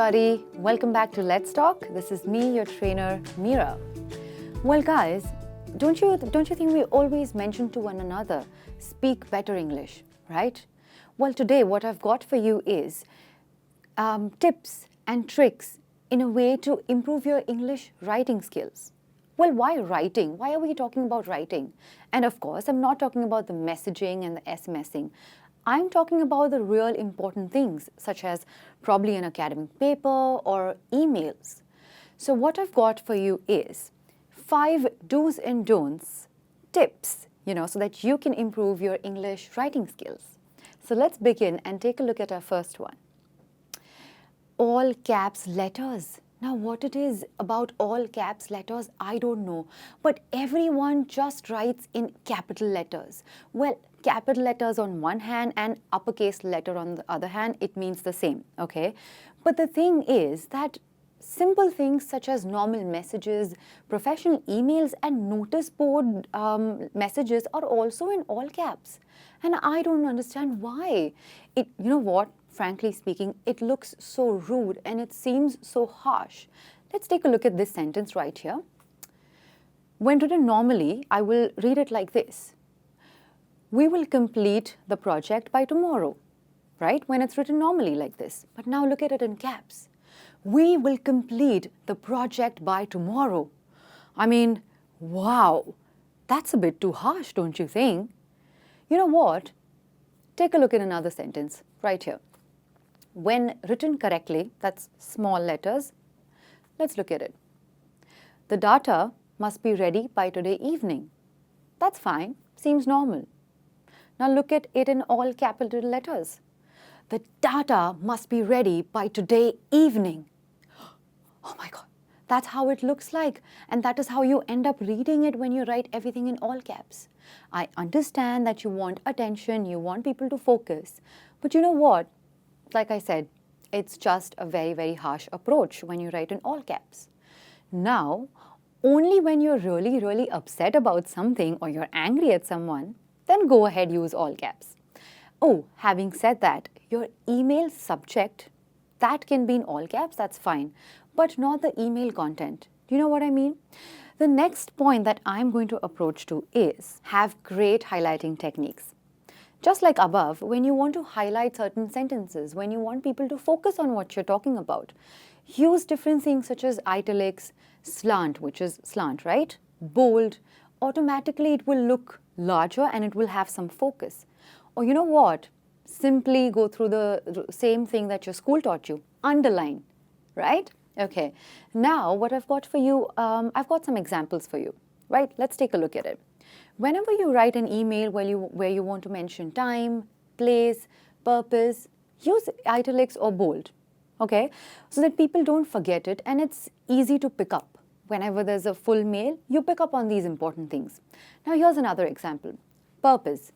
everybody. Welcome back to Let's Talk. This is me, your trainer, Meera. Well, guys, don't you think we always mention to one another, speak better English, right? Well, today what I've got for you is tips and tricks in a way to improve your English writing skills. Well, why writing? Why are we talking about writing? And of course, I'm not talking about the messaging and the SMSing. I'm talking about the real important things, such as probably an academic paper or emails. So what I've got for you is 5 do's and don'ts, tips, so that you can improve your English writing skills. So let's begin and take a look at our first one. All caps letters. Now, what it is about all caps letters, I don't know. But everyone just writes in capital letters. Well, capital letters on one hand and uppercase letter on the other hand, it means the same, okay? But the thing is that simple things such as normal messages, professional emails, and notice board messages are also in all caps. And I don't understand why. You know what? Frankly speaking, it looks so rude and it seems so harsh. Let's take a look at this sentence right here. When written normally, I will read it like this. We will complete the project by tomorrow, right? When it's written normally like this. But now look at it in caps. We will complete the project by tomorrow. I mean, wow, that's a bit too harsh, don't you think? You know what? Take a look at another sentence right here. When written correctly, that's small letters, let's look at it. The data must be ready by today evening. That's fine, seems normal. Now look at it in all capital letters. The data must be ready by today evening. Oh my God, that's how it looks like. And that is how you end up reading it when you write everything in all caps. I understand that you want attention, you want people to focus. But you know what? Like I said, it's just a very, very harsh approach when you write in all caps. Now, only when you're really, really upset about something or you're angry at someone, then go ahead, use all caps. Oh, having said that, your email subject, that can be in all caps, that's fine, but not the email content. Do you know what I mean? The next point that I'm going to approach to is have great highlighting techniques. Just like above, when you want to highlight certain sentences, when you want people to focus on what you're talking about, use different things such as italics, slant, which is slant, right? Bold. Automatically, it will look larger and it will have some focus. Or you know what? Simply go through the same thing that your school taught you. Underline, right? Okay. Now, what I've got for you, I've got some examples for you, right? Let's take a look at it. Whenever you write an email where you want to mention time, place, purpose, use italics or bold, okay? So that people don't forget it and it's easy to pick up. Whenever there's a full mail, you pick up on these important things. Now here's another example. Purpose,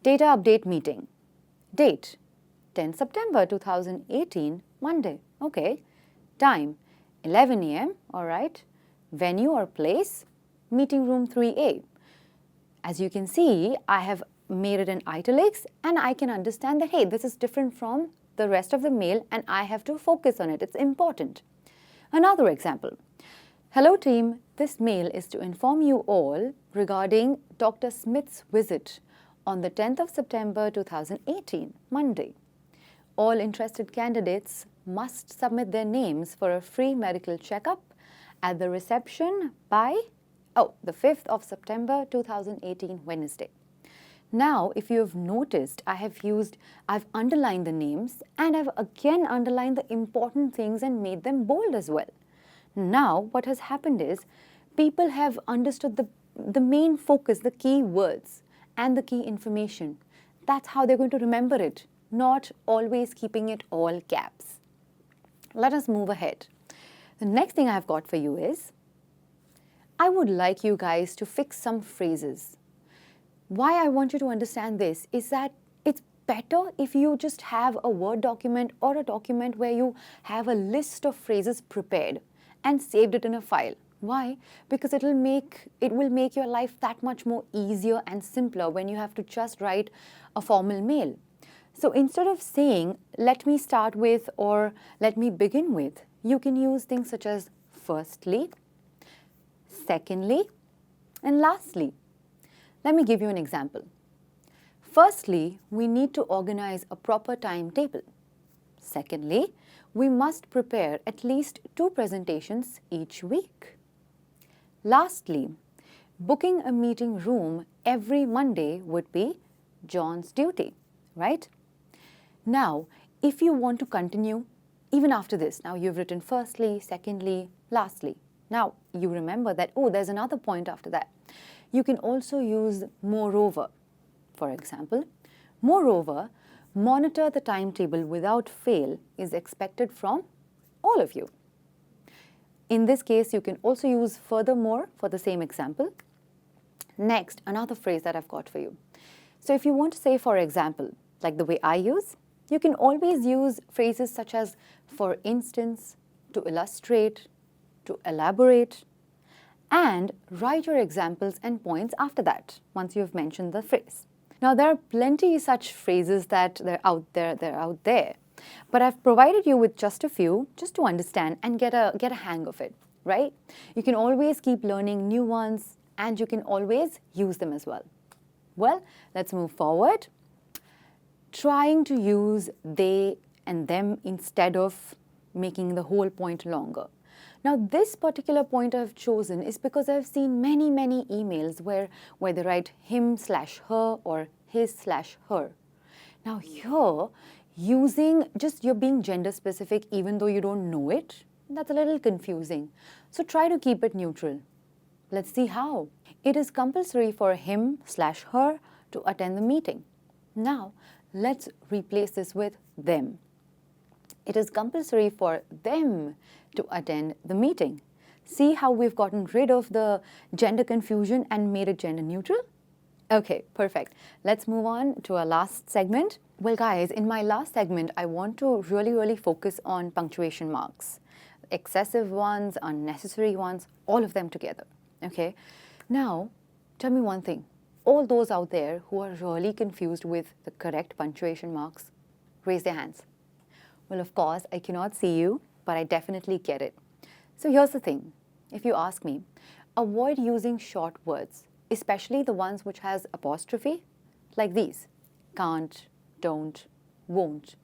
data update meeting. Date, 10 September 2018, Monday, okay. Time, 11 a.m., all right. Venue or place, meeting room 3A. As you can see, I have made it in italics and I can understand that, hey, this is different from the rest of the mail and I have to focus on it. It's important. Another example. Hello team, this mail is to inform you all regarding Dr. Smith's visit on the 10th of September 2018, Monday. All interested candidates must submit their names for a free medical checkup at the reception by the 5th of September 2018, Wednesday. Now, if you have noticed, I've underlined the names and I've again underlined the important things and made them bold as well. Now, what has happened is people have understood the main focus, the key words and the key information. That's how they're going to remember it, not always keeping it all caps. Let us move ahead. The next thing I've got for you is I would like you guys to fix some phrases. Why I want you to understand this is that it's better if you just have a Word document or a document where you have a list of phrases prepared and saved it in a file. Why? Because it will make your life that much more easier and simpler when you have to just write a formal mail. So instead of saying, let me start with or let me begin with, you can use things such as firstly, secondly, and lastly. Let me give you an example. Firstly, we need to organize a proper timetable. Secondly, we must prepare at least 2 presentations each week. Lastly, booking a meeting room every Monday would be John's duty, right? Now, if you want to continue, even after this, now you've written firstly, secondly, lastly. Now, you remember that, oh, there's another point after that. You can also use moreover. For example, moreover, monitor the timetable without fail is expected from all of you. In this case, you can also use furthermore for the same example. Next, another phrase that I've got for you. So if you want to say, for example, like the way I use, you can always use phrases such as for instance, to illustrate, to elaborate, and write your examples and points after that, once you've mentioned the phrase. Now, there are plenty such phrases that they're out there, but I've provided you with just a few just to understand and get a hang of it, right? You can always keep learning new ones and you can always use them as well. Well, let's move forward. Trying to use they and them instead of making the whole point longer. Now, this particular point I've chosen is because I've seen many emails where they write him/her or his/her. Now, here, you're being gender specific even though you don't know it, that's a little confusing. So try to keep it neutral. Let's see how. It is compulsory for him/her to attend the meeting. Now, let's replace this with them. It is compulsory for them to attend the meeting. See how we've gotten rid of the gender confusion and made it gender neutral? Okay, perfect. Let's move on to our last segment. Well, guys, in my last segment, I want to really focus on punctuation marks. Excessive ones, unnecessary ones, all of them together. Okay? Now, tell me one thing. All those out there who are really confused with the correct punctuation marks, raise their hands. Well, of course, I cannot see you, but I definitely get it. So here's the thing. If you ask me, avoid using short words, especially the ones which has apostrophe, like these. Can't, don't, won't,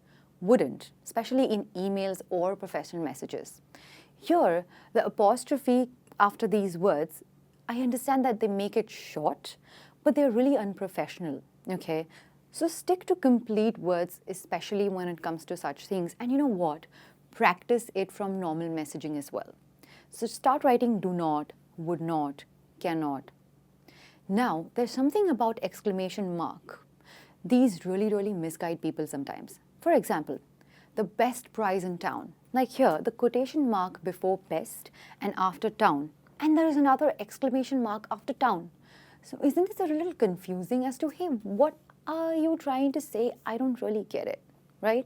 wouldn't, especially in emails or professional messages. Here, the apostrophe after these words, I understand that they make it short, but they're really unprofessional, okay? So stick to complete words, especially when it comes to such things. And you know what? Practice it from normal messaging as well. So start writing do not, would not, cannot. Now, there's something about exclamation mark. These really misguide people sometimes. For example, the best price in town. Like here, the quotation mark before best and after town. And there is another exclamation mark after town. So isn't this a little confusing as to, hey, what are you trying to say? I don't really get it, right?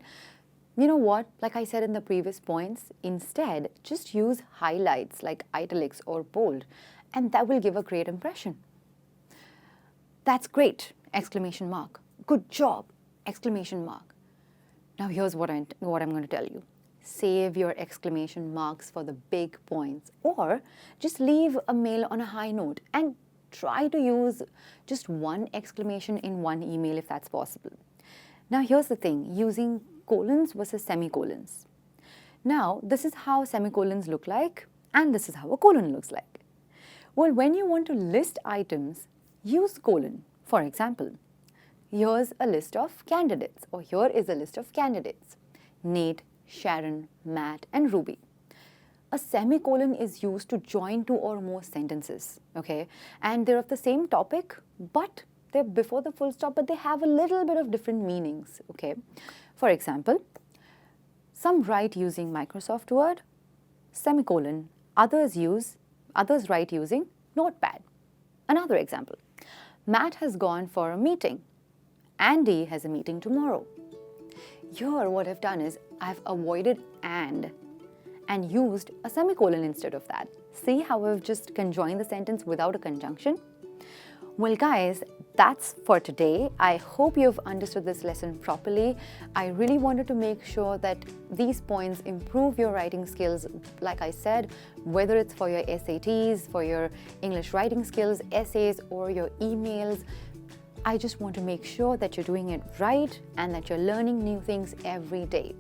You know what? Like I said in the previous points, instead, just use highlights like italics or bold, and that will give a great impression. That's great! Exclamation mark. Good job! Exclamation mark. Now here's what I'm going to tell you. Save your exclamation marks for the big points, or just leave a mail on a high note and try to use just one exclamation in one email if that's possible. Now here's the thing, using colons versus semicolons. Now this is how semicolons look like and this is how a colon looks like. Well, when you want to list items, use colon. For example, here's a list of candidates, or here is a list of candidates. Nate, Sharon, Matt, and Ruby. A semicolon is used to join two or more sentences, okay? And they're of the same topic, but they're before the full stop, but they have a little bit of different meanings, okay? For example, some write using Microsoft Word, semicolon. Others write using Notepad. Another example, Matt has gone for a meeting. Andy has a meeting tomorrow. Here, what I've done is I've avoided and used a semicolon instead of that. See how I've just conjoined the sentence without a conjunction? Well, guys, that's for today. I hope you've understood this lesson properly. I really wanted to make sure that these points improve your writing skills. Like I said, whether it's for your SATs, for your English writing skills, essays, or your emails, I just want to make sure that you're doing it right and that you're learning new things every day.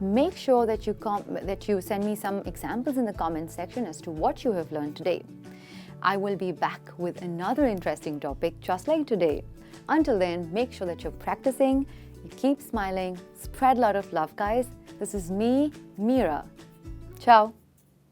Make sure that you send me some examples in the comment section as to what you have learned today. I will be back with another interesting topic just like today. Until then, make sure that you're practicing, you keep smiling, spread a lot of love, guys. This is me, Meera. Ciao.